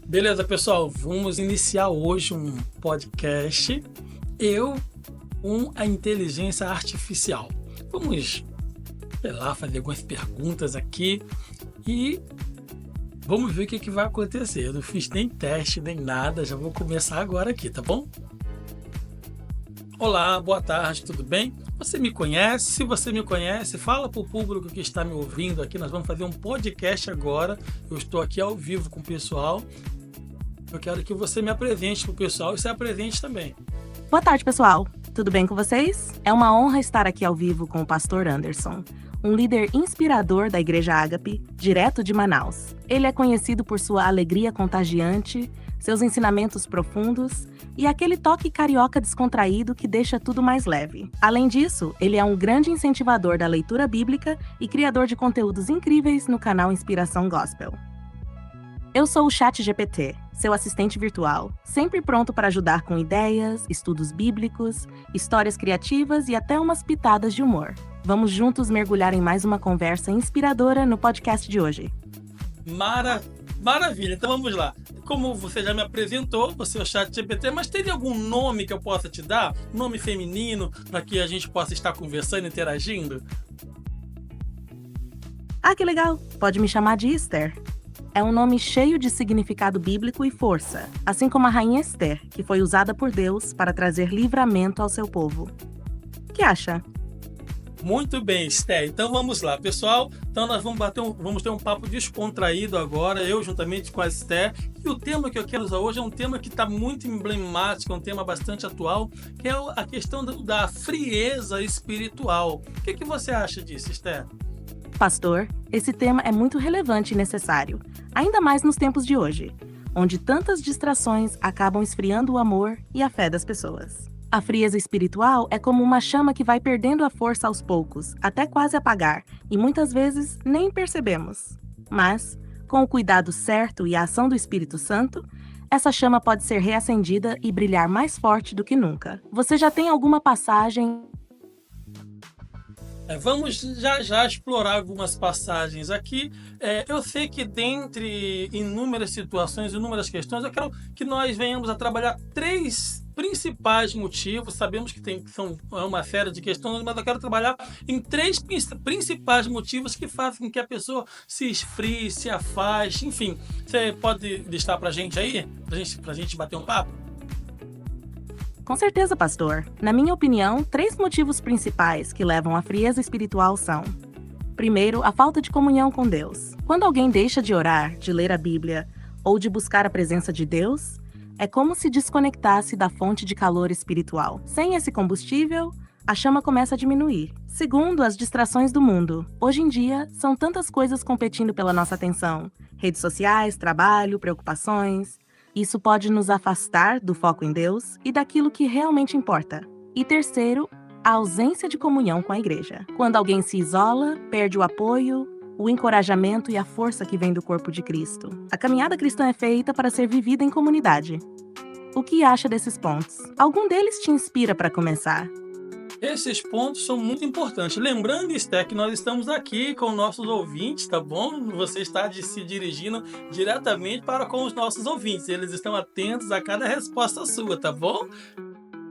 Beleza, pessoal, vamos iniciar hoje um podcast, eu com a inteligência artificial. Vamos, fazer algumas perguntas aqui e vamos ver o que vai acontecer. Eu não fiz nem teste, nem nada, já vou começar agora aqui, tá bom? Olá, boa tarde, tudo bem? Você me conhece? Se você me conhece, fala para o público que está me ouvindo aqui. Nós vamos fazer um podcast agora. Eu estou aqui ao vivo com o pessoal. Eu quero que você me apresente para o pessoal e se apresente também. Boa tarde, pessoal. Tudo bem com vocês? É uma honra estar aqui ao vivo com o pastor Anderson, um líder inspirador da Igreja Ágape, direto de Manaus. Ele é conhecido por sua alegria contagiante, seus ensinamentos profundos e aquele toque carioca descontraído que deixa tudo mais leve. Além disso, ele é um grande incentivador da leitura bíblica e criador de conteúdos incríveis no canal Inspiração Gospel. Eu sou o ChatGPT, seu assistente virtual, sempre pronto para ajudar com ideias, estudos bíblicos, histórias criativas e até umas pitadas de humor. Vamos juntos mergulhar em mais uma conversa inspiradora no podcast de hoje. Maravilha, então vamos lá. Como você já me apresentou, você é o ChatGPT, mas teria algum nome que eu possa te dar? Nome feminino, para que a gente possa estar conversando, interagindo? Ah, que legal! Pode me chamar de Esther. É um nome cheio de significado bíblico e força, assim como a rainha Esther, que foi usada por Deus para trazer livramento ao seu povo. O que acha? Muito bem, Esther. Então vamos lá, pessoal. Então nós vamos ter um papo descontraído agora, eu juntamente com a Esther. E o tema que eu quero usar hoje é um tema que está muito emblemático, é um tema bastante atual, que é a questão da frieza espiritual. O que você acha disso, Esther? Pastor, esse tema é muito relevante e necessário, ainda mais nos tempos de hoje, onde tantas distrações acabam esfriando o amor e a fé das pessoas. A frieza espiritual é como uma chama que vai perdendo a força aos poucos, até quase apagar, e muitas vezes nem percebemos. Mas, com o cuidado certo e a ação do Espírito Santo, essa chama pode ser reacendida e brilhar mais forte do que nunca. Você já tem alguma passagem? Vamos já explorar algumas passagens aqui. Eu sei que dentre inúmeras situações, inúmeras questões, eu quero que nós venhamos a trabalhar três principais motivos. Sabemos que são uma série de questões, mas eu quero trabalhar em três principais motivos que fazem com que a pessoa se esfrie, se afaste, enfim. Você pode listar pra gente aí? Pra gente bater um papo? Com certeza, pastor. Na minha opinião, 3 motivos principais que levam à frieza espiritual são: primeiro, a falta de comunhão com Deus. Quando alguém deixa de orar, de ler a Bíblia ou de buscar a presença de Deus, é como se desconectasse da fonte de calor espiritual. Sem esse combustível, a chama começa a diminuir. Segundo, as distrações do mundo. Hoje em dia, são tantas coisas competindo pela nossa atenção: redes sociais, trabalho, preocupações. Isso pode nos afastar do foco em Deus e daquilo que realmente importa. E terceiro, a ausência de comunhão com a igreja. Quando alguém se isola, perde o apoio, o encorajamento e a força que vem do corpo de Cristo. A caminhada cristã é feita para ser vivida em comunidade. O que acha desses pontos? Algum deles te inspira para começar? Esses pontos são muito importantes. Lembrando, Esther, que nós estamos aqui com nossos ouvintes, tá bom? Você está se dirigindo diretamente para com os nossos ouvintes. Eles estão atentos a cada resposta sua, tá bom?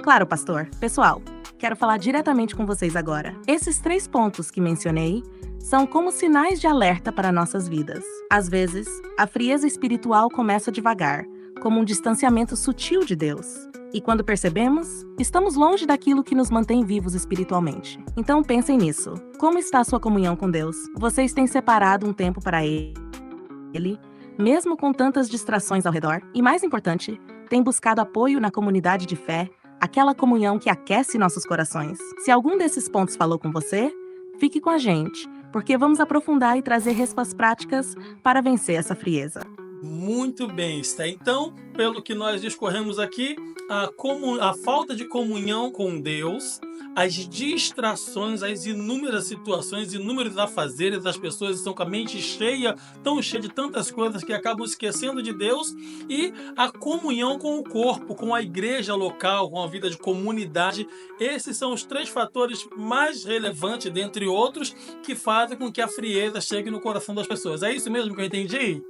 Claro, pastor. Pessoal, quero falar diretamente com vocês agora. Esses 3 pontos que mencionei são como sinais de alerta para nossas vidas. Às vezes, a frieza espiritual começa devagar, como um distanciamento sutil de Deus. E quando percebemos, estamos longe daquilo que nos mantém vivos espiritualmente. Então pensem nisso. Como está a sua comunhão com Deus? Vocês têm separado um tempo para Ele, mesmo com tantas distrações ao redor? E mais importante, têm buscado apoio na comunidade de fé, aquela comunhão que aquece nossos corações? Se algum desses pontos falou com você, fique com a gente, porque vamos aprofundar e trazer respostas práticas para vencer essa frieza. Muito bem, Esther. Então, pelo que nós discorremos aqui, a falta de comunhão com Deus, as distrações, as inúmeras situações, inúmeros afazeres, as pessoas estão com a mente cheia, tão cheia de tantas coisas que acabam esquecendo de Deus, e a comunhão com o corpo, com a igreja local, com a vida de comunidade. Esses são os 3 fatores mais relevantes, dentre outros, que fazem com que a frieza chegue no coração das pessoas. É isso mesmo que eu entendi?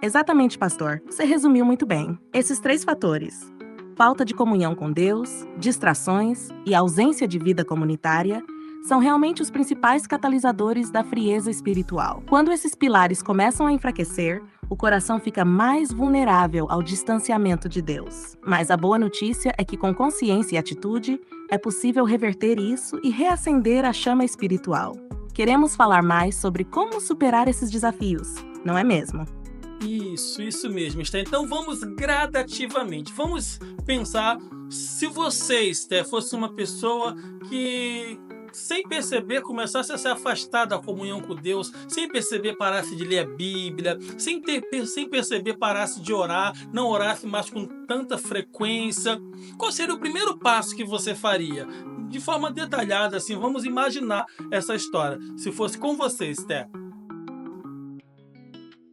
Exatamente, pastor. Você resumiu muito bem. Esses 3 fatores, falta de comunhão com Deus, distrações e ausência de vida comunitária, são realmente os principais catalisadores da frieza espiritual. Quando esses pilares começam a enfraquecer, o coração fica mais vulnerável ao distanciamento de Deus. Mas a boa notícia é que, com consciência e atitude, é possível reverter isso e reacender a chama espiritual. Queremos falar mais sobre como superar esses desafios, não é mesmo? Isso mesmo, Esther. Então vamos gradativamente. Vamos pensar se você, Esther, fosse uma pessoa que, sem perceber, começasse a se afastar da comunhão com Deus, sem perceber, parasse de ler a Bíblia, sem perceber, parasse de orar, não orasse mais com tanta frequência. Qual seria o primeiro passo que você faria? De forma detalhada, assim, vamos imaginar essa história. Se fosse com você, Esther.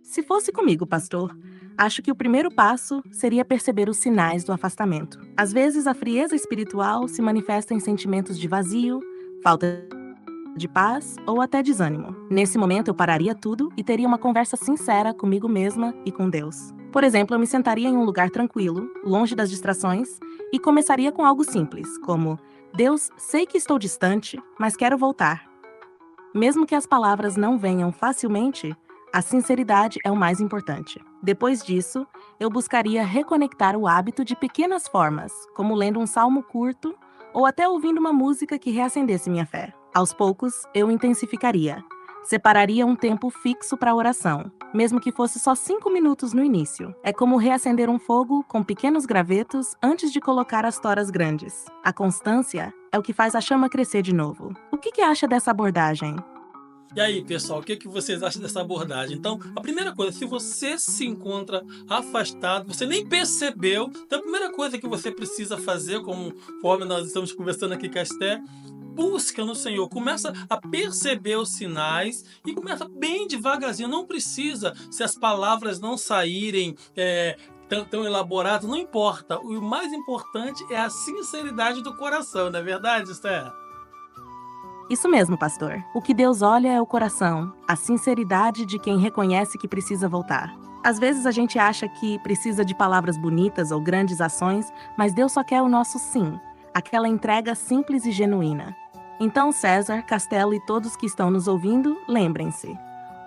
Se fosse comigo, pastor, acho que o primeiro passo seria perceber os sinais do afastamento. Às vezes, a frieza espiritual se manifesta em sentimentos de vazio, falta de paz ou até desânimo. Nesse momento, eu pararia tudo e teria uma conversa sincera comigo mesma e com Deus. Por exemplo, eu me sentaria em um lugar tranquilo, longe das distrações, e começaria com algo simples, como: Deus, sei que estou distante, mas quero voltar. Mesmo que as palavras não venham facilmente, a sinceridade é o mais importante. Depois disso, eu buscaria reconectar o hábito de pequenas formas, como lendo um salmo curto ou até ouvindo uma música que reacendesse minha fé. Aos poucos, eu intensificaria. Separaria um tempo fixo para oração, mesmo que fosse só 5 minutos no início. É como reacender um fogo com pequenos gravetos antes de colocar as toras grandes. A constância é o que faz a chama crescer de novo. O que acha dessa abordagem? E aí, pessoal, o que vocês acham dessa abordagem? Então, a primeira coisa, se você se encontra afastado, você nem percebeu, então a primeira coisa que você precisa fazer, conforme nós estamos conversando aqui com a Esther, busca no Senhor, começa a perceber os sinais e começa bem devagarzinho, não precisa, se as palavras não saírem tão elaboradas, não importa, o mais importante é a sinceridade do coração, não é verdade, Esther? Isso mesmo, pastor. O que Deus olha é o coração, a sinceridade de quem reconhece que precisa voltar. Às vezes a gente acha que precisa de palavras bonitas ou grandes ações, mas Deus só quer o nosso sim, aquela entrega simples e genuína. Então, César, Castelo e todos que estão nos ouvindo, lembrem-se.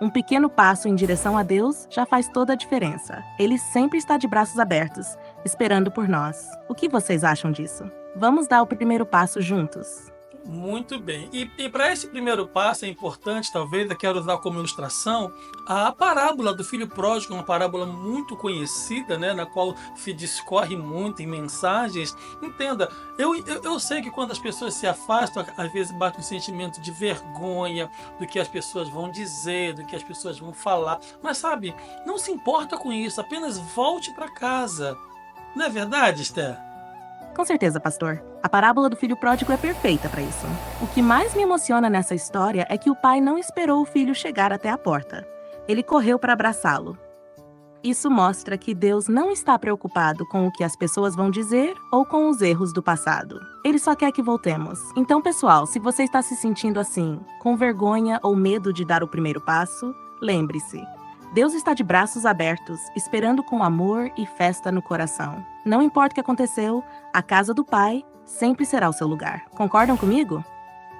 Um pequeno passo em direção a Deus já faz toda a diferença. Ele sempre está de braços abertos, esperando por nós. O que vocês acham disso? Vamos dar o primeiro passo juntos. Muito bem. E para esse primeiro passo é importante, talvez, eu quero usar como ilustração a parábola do filho pródigo, uma parábola muito conhecida, né, na qual se discorre muito em mensagens. Entenda, eu sei que quando as pessoas se afastam, às vezes bate um sentimento de vergonha do que as pessoas vão dizer, do que as pessoas vão falar. Mas sabe, não se importa com isso, apenas volte para casa. Não é verdade, Esther? Com certeza, pastor. A parábola do filho pródigo é perfeita para isso. O que mais me emociona nessa história é que o pai não esperou o filho chegar até a porta. Ele correu para abraçá-lo. Isso mostra que Deus não está preocupado com o que as pessoas vão dizer ou com os erros do passado. Ele só quer que voltemos. Então, pessoal, se você está se sentindo assim, com vergonha ou medo de dar o primeiro passo, lembre-se. Deus está de braços abertos, esperando com amor e festa no coração. Não importa o que aconteceu, a casa do Pai sempre será o seu lugar. Concordam comigo?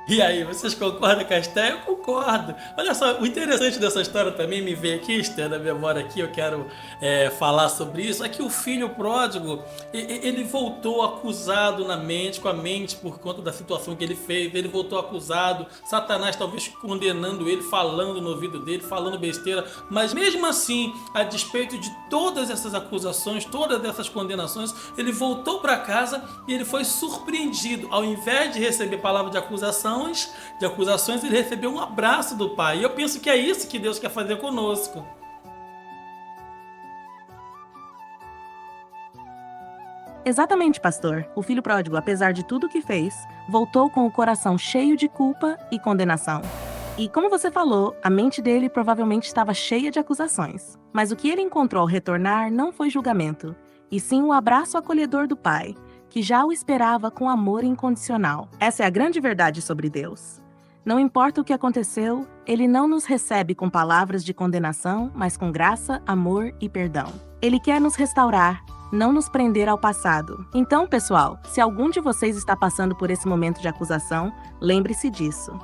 E aí, vocês concordam com a Esther? Eu concordo. Olha só, o interessante dessa história também me veio aqui, Esther, na memória aqui, eu quero falar sobre isso, é que o filho pródigo, ele voltou acusado na mente, com a mente por conta da situação que ele fez, ele voltou acusado, Satanás talvez condenando ele, falando no ouvido dele, falando besteira, mas mesmo assim, a despeito de todas essas acusações, todas essas condenações, ele voltou para casa e ele foi surpreendido. Ao invés de receber palavra de acusações, ele recebeu um abraço do Pai. E eu penso que é isso que Deus quer fazer conosco. Exatamente, pastor. O filho pródigo, apesar de tudo que fez, voltou com o coração cheio de culpa e condenação. E como você falou, a mente dele provavelmente estava cheia de acusações. Mas o que ele encontrou ao retornar não foi julgamento, e sim o abraço acolhedor do Pai, que já o esperava com amor incondicional. Essa é a grande verdade sobre Deus. Não importa o que aconteceu, Ele não nos recebe com palavras de condenação, mas com graça, amor e perdão. Ele quer nos restaurar, não nos prender ao passado. Então, pessoal, se algum de vocês está passando por esse momento de acusação, lembre-se disso.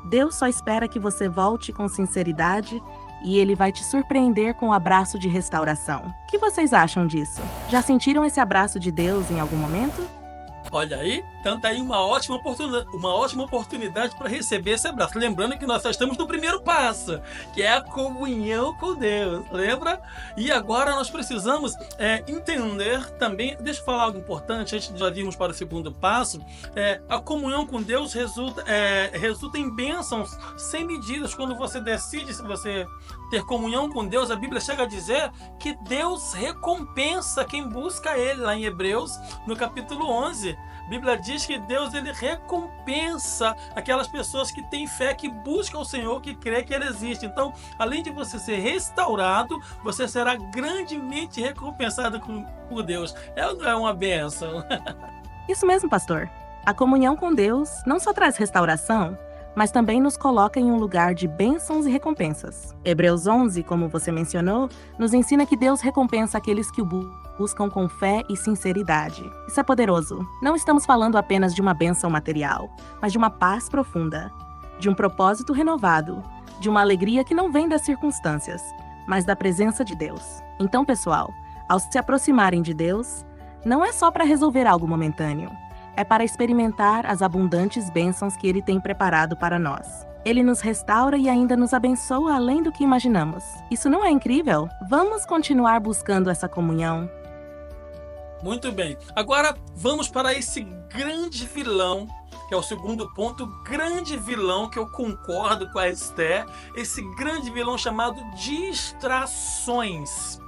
Deus só espera que você volte com sinceridade e Ele vai te surpreender com o abraço de restauração. O que vocês acham disso? Já sentiram esse abraço de Deus em algum momento? Olha aí, então tá aí uma ótima oportunidade para receber esse abraço. Lembrando que nós só estamos no primeiro passo, que é a comunhão com Deus, lembra? E agora nós precisamos entender também, deixa eu falar algo importante, antes de já irmos para o segundo passo, a comunhão com Deus resulta em bênçãos sem medidas. Quando você decide se você ter comunhão com Deus, a Bíblia chega a dizer que Deus recompensa quem busca Ele, lá em Hebreus, no capítulo 11. A Bíblia diz que Deus ele recompensa aquelas pessoas que têm fé, que buscam o Senhor, que crê que Ele existe. Então, além de você ser restaurado, você será grandemente recompensado por Deus. É uma bênção. Isso mesmo, pastor. A comunhão com Deus não só traz restauração, mas também nos coloca em um lugar de bênçãos e recompensas. Hebreus 11, como você mencionou, nos ensina que Deus recompensa aqueles que o buscam com fé e sinceridade. Isso é poderoso. Não estamos falando apenas de uma bênção material, mas de uma paz profunda, de um propósito renovado, de uma alegria que não vem das circunstâncias, mas da presença de Deus. Então, pessoal, ao se aproximarem de Deus, não é só para resolver algo momentâneo, é para experimentar as abundantes bênçãos que Ele tem preparado para nós. Ele nos restaura e ainda nos abençoa além do que imaginamos. Isso não é incrível? Vamos continuar buscando essa comunhão. Muito bem. Agora vamos para esse grande vilão, que é o segundo ponto, grande vilão que eu concordo com a Esther, esse grande vilão chamado distrações.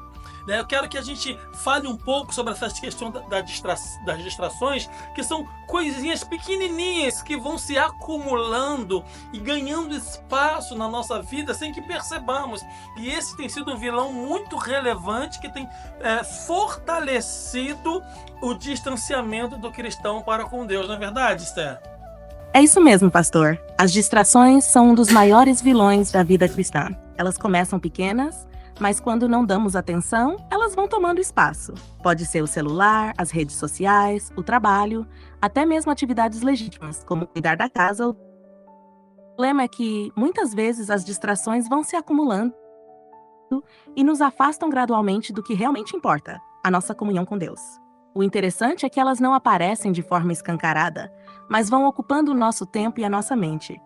Eu quero que a gente fale um pouco sobre essa questão das distrações, que são coisinhas pequenininhas que vão se acumulando e ganhando espaço na nossa vida sem que percebamos. E esse tem sido um vilão muito relevante que tem fortalecido o distanciamento do cristão para com Deus. Não é verdade, Esther? É isso mesmo, pastor. As distrações são um dos maiores vilões da vida cristã. Elas começam pequenas, mas quando não damos atenção, elas vão tomando espaço. Pode ser o celular, as redes sociais, o trabalho, até mesmo atividades legítimas, como cuidar da casa. O problema é que, muitas vezes, as distrações vão se acumulando e nos afastam gradualmente do que realmente importa, a nossa comunhão com Deus. O interessante é que elas não aparecem de forma escancarada, mas vão ocupando o nosso tempo e a nossa mente.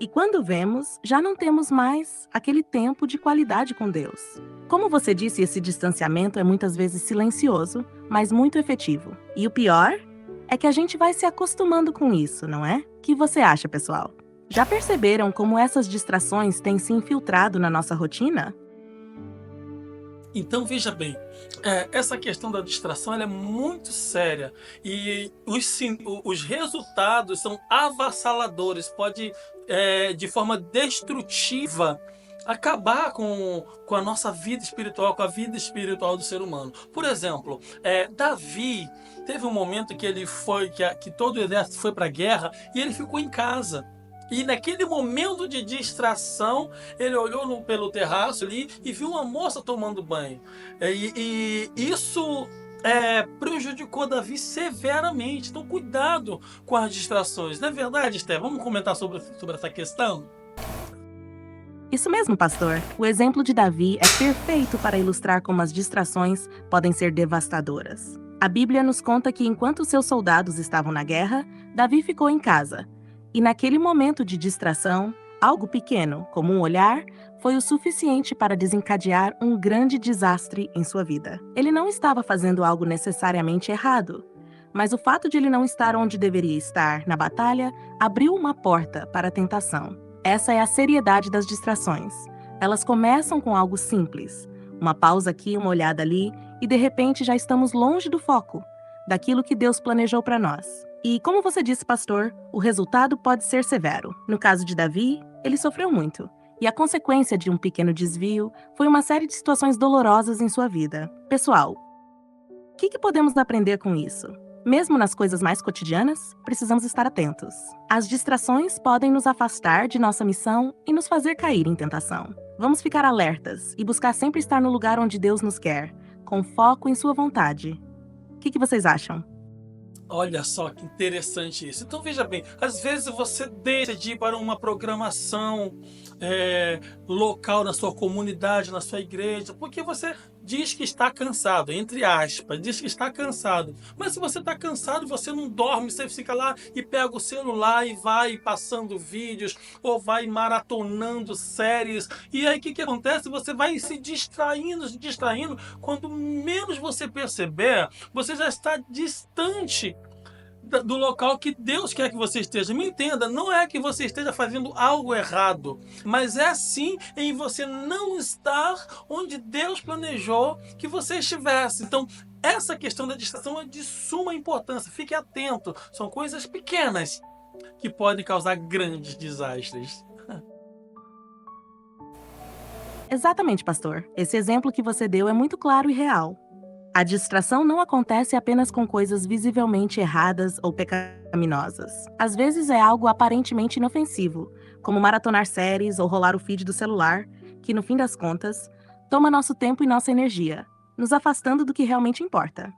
E quando vemos, já não temos mais aquele tempo de qualidade com Deus. Como você disse, esse distanciamento é muitas vezes silencioso, mas muito efetivo. E o pior é que a gente vai se acostumando com isso, não é? O que você acha, pessoal? Já perceberam como essas distrações têm se infiltrado na nossa rotina? Então veja bem, essa questão da distração ela é muito séria e os resultados são avassaladores, pode de forma destrutiva acabar com a nossa vida espiritual, com a vida espiritual do ser humano. Por exemplo, Davi teve um momento que ele que todo o exército foi para a guerra e ele ficou em casa. E naquele momento de distração, ele olhou pelo terraço ali e viu uma moça tomando banho. E isso prejudicou Davi severamente. Então, cuidado com as distrações. Não é verdade, Esther? Vamos comentar sobre essa questão? Isso mesmo, pastor. O exemplo de Davi é perfeito para ilustrar como as distrações podem ser devastadoras. A Bíblia nos conta que enquanto seus soldados estavam na guerra, Davi ficou em casa. E naquele momento de distração, algo pequeno, como um olhar, foi o suficiente para desencadear um grande desastre em sua vida. Ele não estava fazendo algo necessariamente errado, mas o fato de ele não estar onde deveria estar na batalha abriu uma porta para a tentação. Essa é a seriedade das distrações. Elas começam com algo simples, uma pausa aqui, uma olhada ali, e de repente já estamos longe do foco, daquilo que Deus planejou para nós. E como você disse, pastor, o resultado pode ser severo. No caso de Davi, ele sofreu muito. E a consequência de um pequeno desvio foi uma série de situações dolorosas em sua vida. Pessoal, o que podemos aprender com isso? Mesmo nas coisas mais cotidianas, precisamos estar atentos. As distrações podem nos afastar de nossa missão e nos fazer cair em tentação. Vamos ficar alertas e buscar sempre estar no lugar onde Deus nos quer, com foco em sua vontade. O que vocês acham? Olha só que interessante isso. Então veja bem, às vezes você deixa de ir para uma programação local na sua comunidade, na sua igreja, porque você diz que está cansado, entre aspas, diz que está cansado. Mas se você está cansado, você não dorme, você fica lá e pega o celular e vai passando vídeos, ou vai maratonando séries. E aí o que acontece? Você vai se distraindo. Quando menos você perceber, você já está distante do local que Deus quer que você esteja. Me entenda, não é que você esteja fazendo algo errado, mas é sim em você não estar onde Deus planejou que você estivesse. Então, essa questão da distração é de suma importância. Fique atento, são coisas pequenas que podem causar grandes desastres. Exatamente, pastor. Esse exemplo que você deu é muito claro e real. A distração não acontece apenas com coisas visivelmente erradas ou pecaminosas. Às vezes é algo aparentemente inofensivo, como maratonar séries ou rolar o feed do celular, que no fim das contas, toma nosso tempo e nossa energia, nos afastando do que realmente importa.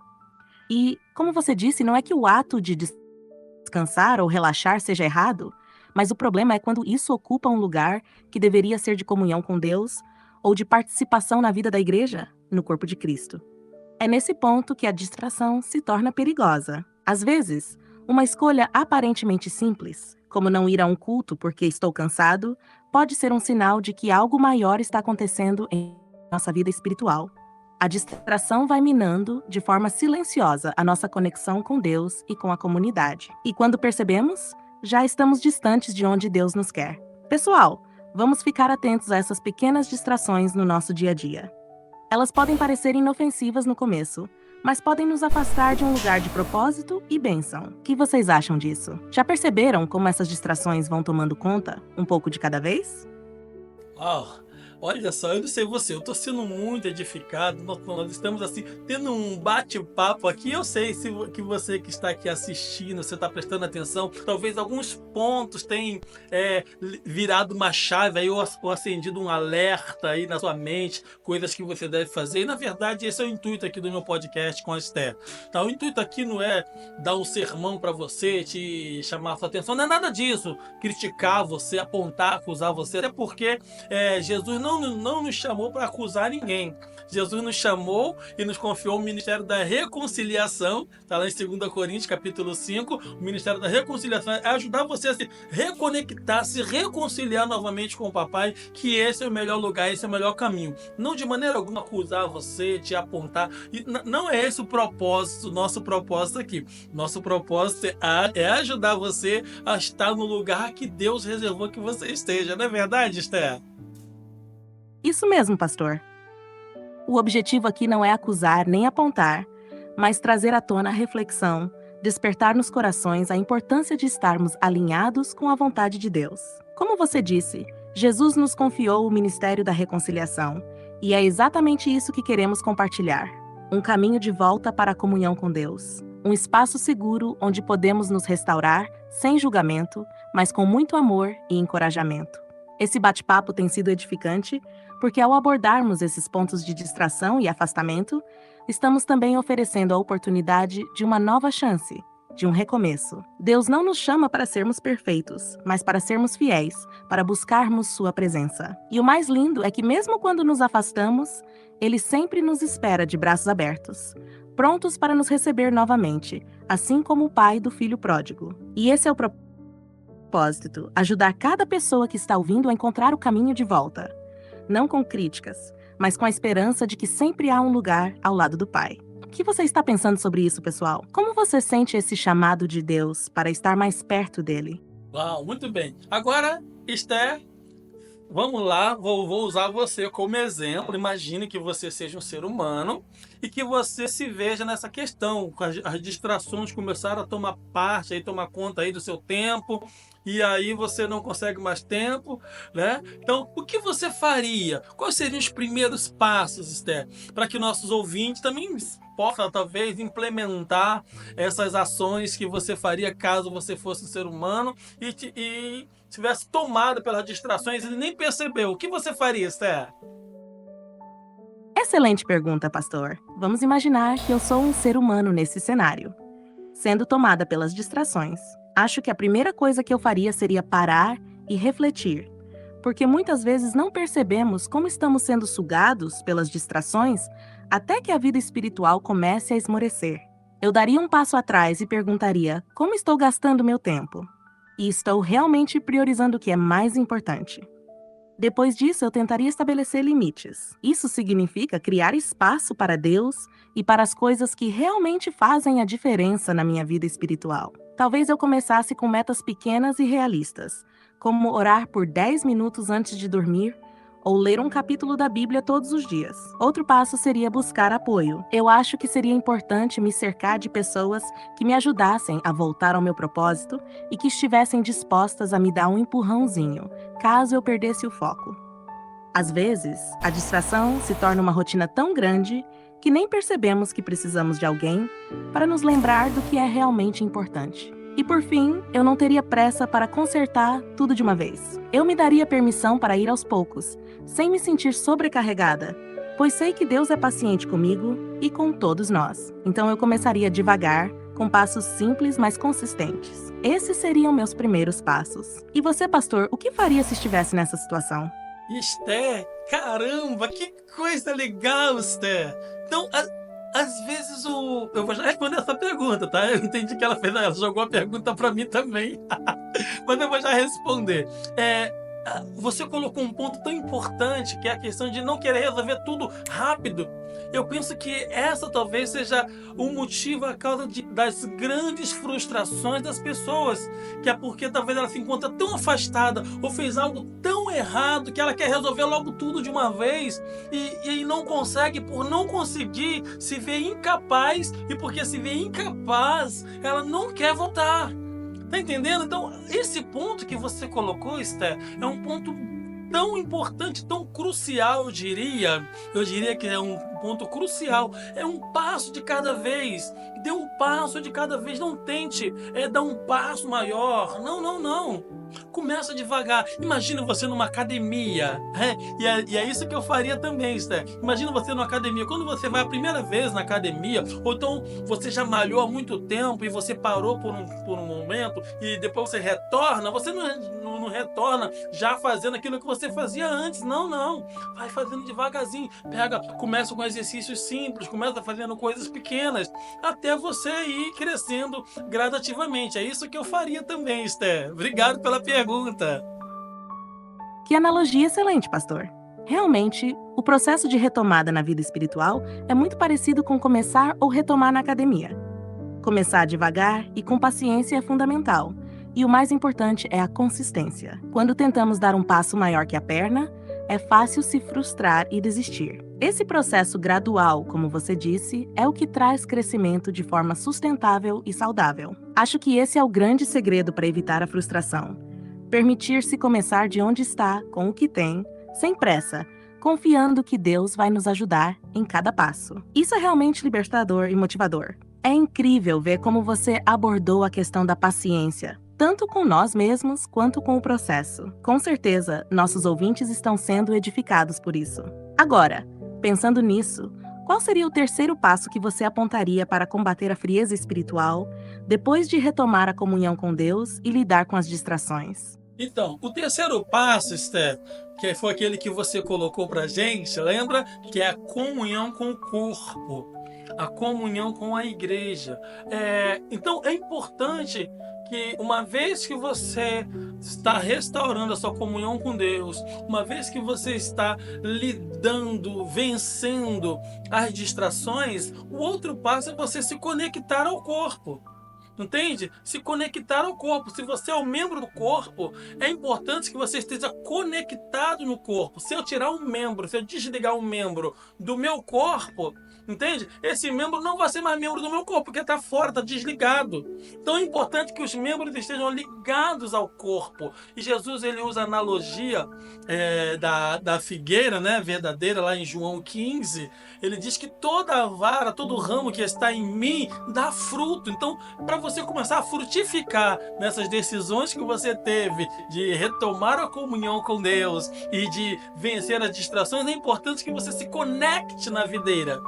E, como você disse, não é que o ato de descansar ou relaxar seja errado, mas o problema é quando isso ocupa um lugar que deveria ser de comunhão com Deus ou de participação na vida da igreja, no corpo de Cristo. É nesse ponto que a distração se torna perigosa. Às vezes, uma escolha aparentemente simples, como não ir a um culto porque estou cansado, pode ser um sinal de que algo maior está acontecendo em nossa vida espiritual. A distração vai minando, de forma silenciosa, a nossa conexão com Deus e com a comunidade. E quando percebemos, já estamos distantes de onde Deus nos quer. Pessoal, vamos ficar atentos a essas pequenas distrações no nosso dia a dia. Elas podem parecer inofensivas no começo, mas podem nos afastar de um lugar de propósito e bênção. O que vocês acham disso? Já perceberam como essas distrações vão tomando conta, um pouco de cada vez? Uau! Olha só, eu não sei você, eu tô sendo muito edificado, nós estamos assim, tendo um bate-papo aqui. Eu sei que você que está aqui assistindo, você está prestando atenção, talvez alguns pontos tenham virado uma chave aí, ou acendido um alerta aí na sua mente, coisas que você deve fazer. E na verdade esse é o intuito aqui do meu podcast com a Esther. Tá? O intuito aqui não é dar um sermão para você, te chamar a sua atenção, não é nada disso, criticar você, apontar, acusar você, até porque Jesus não nos chamou para acusar ninguém. Jesus nos chamou e nos confiou o ministério da reconciliação. Está lá em 2 Coríntios, capítulo 5. O ministério da reconciliação é ajudar você a se reconectar, se reconciliar novamente com o papai, que esse é o melhor lugar, esse é o melhor caminho. Não de maneira alguma acusar você, te apontar. E não é esse o propósito, nosso propósito aqui. Nosso propósito é ajudar você a estar no lugar que Deus reservou que você esteja. Não é verdade, Esther? Isso mesmo, pastor. O objetivo aqui não é acusar nem apontar, mas trazer à tona a reflexão, despertar nos corações a importância de estarmos alinhados com a vontade de Deus. Como você disse, Jesus nos confiou o ministério da reconciliação, e é exatamente isso que queremos compartilhar. Um caminho de volta para a comunhão com Deus. Um espaço seguro onde podemos nos restaurar, sem julgamento, mas com muito amor e encorajamento. Esse bate-papo tem sido edificante, porque ao abordarmos esses pontos de distração e afastamento, estamos também oferecendo a oportunidade de uma nova chance, de um recomeço. Deus não nos chama para sermos perfeitos, mas para sermos fiéis, para buscarmos sua presença. E o mais lindo é que mesmo quando nos afastamos, Ele sempre nos espera de braços abertos, prontos para nos receber novamente, assim como o pai do filho pródigo. E esse é o propósito, ajudar cada pessoa que está ouvindo a encontrar o caminho de volta. Não com críticas, mas com a esperança de que sempre há um lugar ao lado do Pai. O que você está pensando sobre isso, pessoal? Como você sente esse chamado de Deus para estar mais perto dele? Uau, muito bem. Agora, Esther, vamos lá, vou usar você como exemplo. Imagine que você seja um ser humano e que você se veja nessa questão. As distrações começaram a tomar parte, tomar conta aí do seu tempo, e aí você não consegue mais tempo, né? Então, o que você faria? Quais seriam os primeiros passos, Esther, para que nossos ouvintes também possa talvez implementar essas ações que você faria caso você fosse um ser humano e tivesse tomado pelas distrações e nem percebeu. O que você faria, Esther? Excelente pergunta, pastor. Vamos imaginar que eu sou um ser humano nesse cenário, sendo tomada pelas distrações. Acho que a primeira coisa que eu faria seria parar e refletir, porque muitas vezes não percebemos como estamos sendo sugados pelas distrações até que a vida espiritual comece a esmorecer. Eu daria um passo atrás e perguntaria: como estou gastando meu tempo? E estou realmente priorizando o que é mais importante? Depois disso, eu tentaria estabelecer limites. Isso significa criar espaço para Deus e para as coisas que realmente fazem a diferença na minha vida espiritual. Talvez eu começasse com metas pequenas e realistas, como orar por 10 minutos antes de dormir ou ler um capítulo da Bíblia todos os dias. Outro passo seria buscar apoio. Eu acho que seria importante me cercar de pessoas que me ajudassem a voltar ao meu propósito e que estivessem dispostas a me dar um empurrãozinho, caso eu perdesse o foco. Às vezes, a distração se torna uma rotina tão grande que nem percebemos que precisamos de alguém para nos lembrar do que é realmente importante. E por fim, eu não teria pressa para consertar tudo de uma vez. Eu me daria permissão para ir aos poucos, sem me sentir sobrecarregada, pois sei que Deus é paciente comigo e com todos nós. Então eu começaria devagar, com passos simples, mas consistentes. Esses seriam meus primeiros passos. E você, pastor, o que faria se estivesse nessa situação? Esther, caramba, que coisa legal, Esther. Então, às vezes eu vou já responder essa pergunta, tá? Eu entendi que ela jogou a pergunta para mim também. Mas eu vou já responder. Você colocou um ponto tão importante, que é a questão de não querer resolver tudo rápido. Eu penso que essa talvez seja o motivo, a causa das grandes frustrações das pessoas, que é porque talvez ela se encontra tão afastada ou fez algo tão errado que ela quer resolver logo tudo de uma vez e não consegue, por não conseguir, se vê incapaz, e porque se vê incapaz, ela não quer voltar. Tá entendendo? Então, esse ponto que você colocou, Esther, é um ponto tão importante, tão crucial, eu diria que é um ponto crucial, é um passo de cada vez, dê um passo de cada vez, não tente dar um passo maior, não, começa devagar. Imagina você numa academia, e é isso que eu faria também, Esther. Imagina você numa academia, quando você vai a primeira vez na academia, ou então você já malhou há muito tempo e você parou por um momento e depois você retorna, você não retorna já fazendo aquilo que você fazia antes, não, vai fazendo devagarzinho, começa com exercícios simples, começa fazendo coisas pequenas, até você ir crescendo gradativamente. É isso que eu faria também, Esther. Obrigado pela pergunta. Que analogia excelente, pastor. Realmente, o processo de retomada na vida espiritual é muito parecido com começar ou retomar na academia. Começar devagar e com paciência é fundamental. E o mais importante é a consistência. Quando tentamos dar um passo maior que a perna, é fácil se frustrar e desistir. Esse processo gradual, como você disse, é o que traz crescimento de forma sustentável e saudável. Acho que esse é o grande segredo para evitar a frustração. Permitir-se começar de onde está, com o que tem, sem pressa, confiando que Deus vai nos ajudar em cada passo. Isso é realmente libertador e motivador. É incrível ver como você abordou a questão da paciência, tanto com nós mesmos quanto com o processo. Com certeza, nossos ouvintes estão sendo edificados por isso. Agora, pensando nisso, qual seria o terceiro passo que você apontaria para combater a frieza espiritual, depois de retomar a comunhão com Deus e lidar com as distrações? Então, o terceiro passo, Esther, que foi aquele que você colocou pra gente, lembra? Que é a comunhão com o corpo, a comunhão com a igreja. Então, é importante que uma vez que você está restaurando a sua comunhão com Deus, uma vez que você está lidando, vencendo as distrações, o outro passo é você se conectar ao corpo. Entende? Se conectar ao corpo. Se você é um membro do corpo, é importante que você esteja conectado no corpo. Se eu tirar um membro, se eu desligar um membro do meu corpo, entende? Esse membro não vai ser mais membro do meu corpo, porque está fora, está desligado. Então é importante que os membros estejam ligados ao corpo. E Jesus, ele usa a analogia da figueira, né, verdadeira, lá em João 15. Ele diz que toda a vara, todo ramo que está em mim dá fruto. Então, para você começar a frutificar nessas decisões que você teve de retomar a comunhão com Deus e de vencer as distrações, é importante que você se conecte na videira.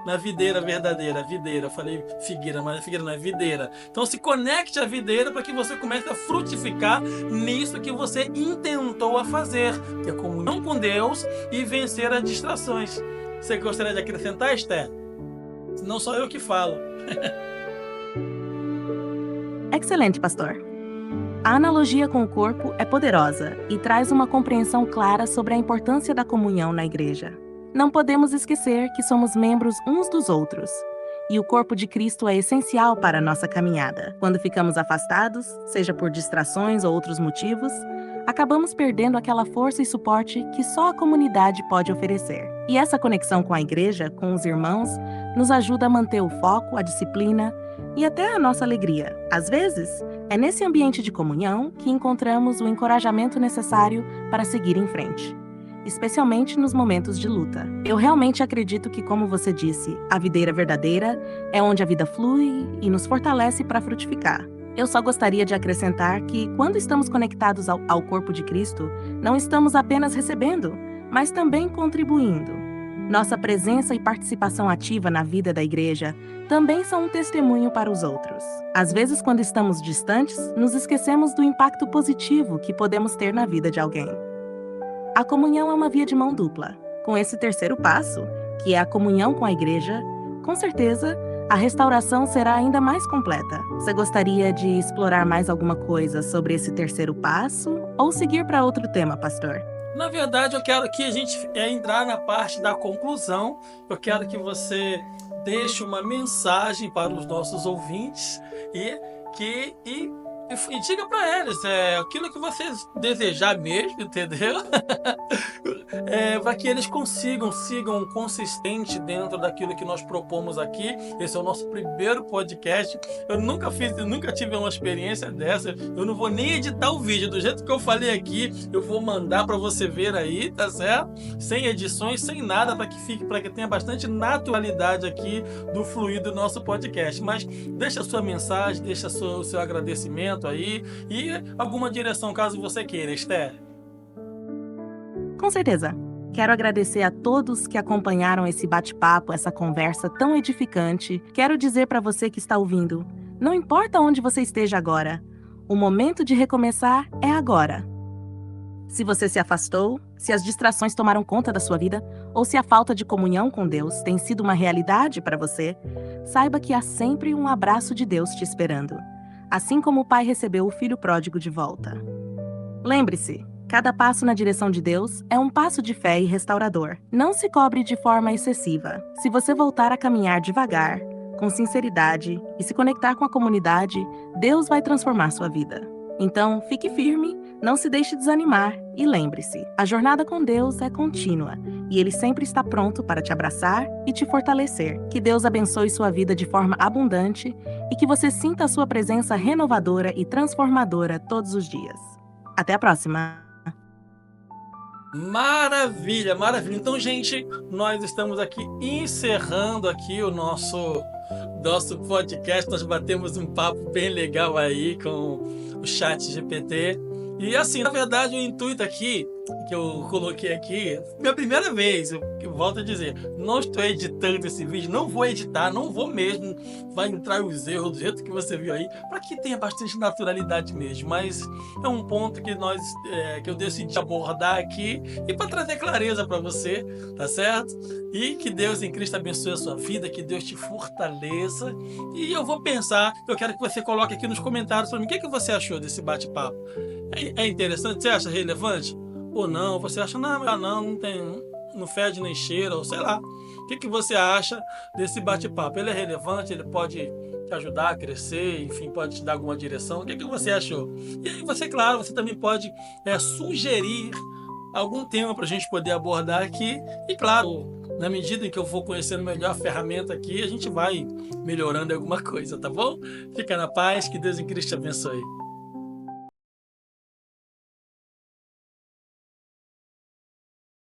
Na videira verdadeira, videira, eu falei figueira, mas a figueira não é videira. Então se conecte à videira para que você comece a frutificar nisso que você intentou a fazer, que é comunhão com Deus e vencer as distrações. Você gostaria de acrescentar, Esther? Não sou eu que falo. Excelente, pastor. A analogia com o corpo é poderosa e traz uma compreensão clara sobre a importância da comunhão na igreja. Não podemos esquecer que somos membros uns dos outros, e o corpo de Cristo é essencial para a nossa caminhada. Quando ficamos afastados, seja por distrações ou outros motivos, acabamos perdendo aquela força e suporte que só a comunidade pode oferecer. E essa conexão com a igreja, com os irmãos, nos ajuda a manter o foco, a disciplina e até a nossa alegria. Às vezes, é nesse ambiente de comunhão que encontramos o encorajamento necessário para seguir em frente, especialmente nos momentos de luta. Eu realmente acredito que, como você disse, a videira verdadeira é onde a vida flui e nos fortalece para frutificar. Eu só gostaria de acrescentar que, quando estamos conectados ao corpo de Cristo, não estamos apenas recebendo, mas também contribuindo. Nossa presença e participação ativa na vida da igreja também são um testemunho para os outros. Às vezes, quando estamos distantes, nos esquecemos do impacto positivo que podemos ter na vida de alguém. A comunhão é uma via de mão dupla. Com esse terceiro passo, que é a comunhão com a igreja, com certeza, a restauração será ainda mais completa. Você gostaria de explorar mais alguma coisa sobre esse terceiro passo ou seguir para outro tema, pastor? Na verdade, eu quero que a gente entrar na parte da conclusão. Eu quero que você deixe uma mensagem para os nossos ouvintes e diga para eles aquilo que vocês desejar mesmo, entendeu? Para que eles sigam consistente dentro daquilo que nós propomos aqui. Esse é o nosso primeiro podcast. Eu nunca tive uma experiência dessa. Eu não vou nem editar o vídeo do jeito que eu falei aqui. Eu vou mandar para você ver aí, tá certo? Sem edições, sem nada, para que tenha bastante naturalidade aqui do fluir do nosso podcast. Mas deixa a sua mensagem, deixa o seu agradecimento aí e alguma direção caso você queira, Esther. Com certeza. Quero agradecer a todos que acompanharam esse bate-papo, essa conversa tão edificante. Quero dizer para você que está ouvindo, não importa onde você esteja agora, o momento de recomeçar é agora. Se você se afastou, se as distrações tomaram conta da sua vida, ou se a falta de comunhão com Deus tem sido uma realidade para você, saiba que há sempre um abraço de Deus te esperando, assim como o pai recebeu o filho pródigo de volta. Lembre-se, cada passo na direção de Deus é um passo de fé e restaurador. Não se cobre de forma excessiva. Se você voltar a caminhar devagar, com sinceridade e se conectar com a comunidade, Deus vai transformar sua vida. Então, fique firme, não se deixe desanimar e lembre-se, a jornada com Deus é contínua e Ele sempre está pronto para te abraçar e te fortalecer. Que Deus abençoe sua vida de forma abundante e que você sinta a sua presença renovadora e transformadora todos os dias. Até a próxima! Maravilha, maravilha. Então, gente, nós estamos aqui encerrando aqui o nosso podcast. Nós batemos um papo bem legal aí com o ChatGPT. E assim, na verdade, o intuito aqui, que eu coloquei aqui, minha primeira vez, eu volto a dizer, não estou editando esse vídeo, não vou editar, não vou mesmo, vai entrar os erros do jeito que você viu aí, para que tenha bastante naturalidade mesmo, mas é um ponto que que eu decidi abordar aqui e para trazer clareza para você, tá certo? E que Deus em Cristo abençoe a sua vida, que Deus te fortaleça, e eu vou pensar, eu quero que você coloque aqui nos comentários para mim, o que você achou desse bate-papo? É interessante? Você acha relevante? Ou não? Você acha, não tem, não fede nem cheira, ou sei lá. O que você acha desse bate-papo? Ele é relevante? Ele pode te ajudar a crescer, enfim, pode te dar alguma direção. O que você achou? E aí você, claro, você também pode sugerir algum tema para a gente poder abordar aqui. E claro, na medida em que eu vou conhecendo melhor a ferramenta aqui, a gente vai melhorando alguma coisa, tá bom? Fica na paz, que Deus em Cristo te abençoe.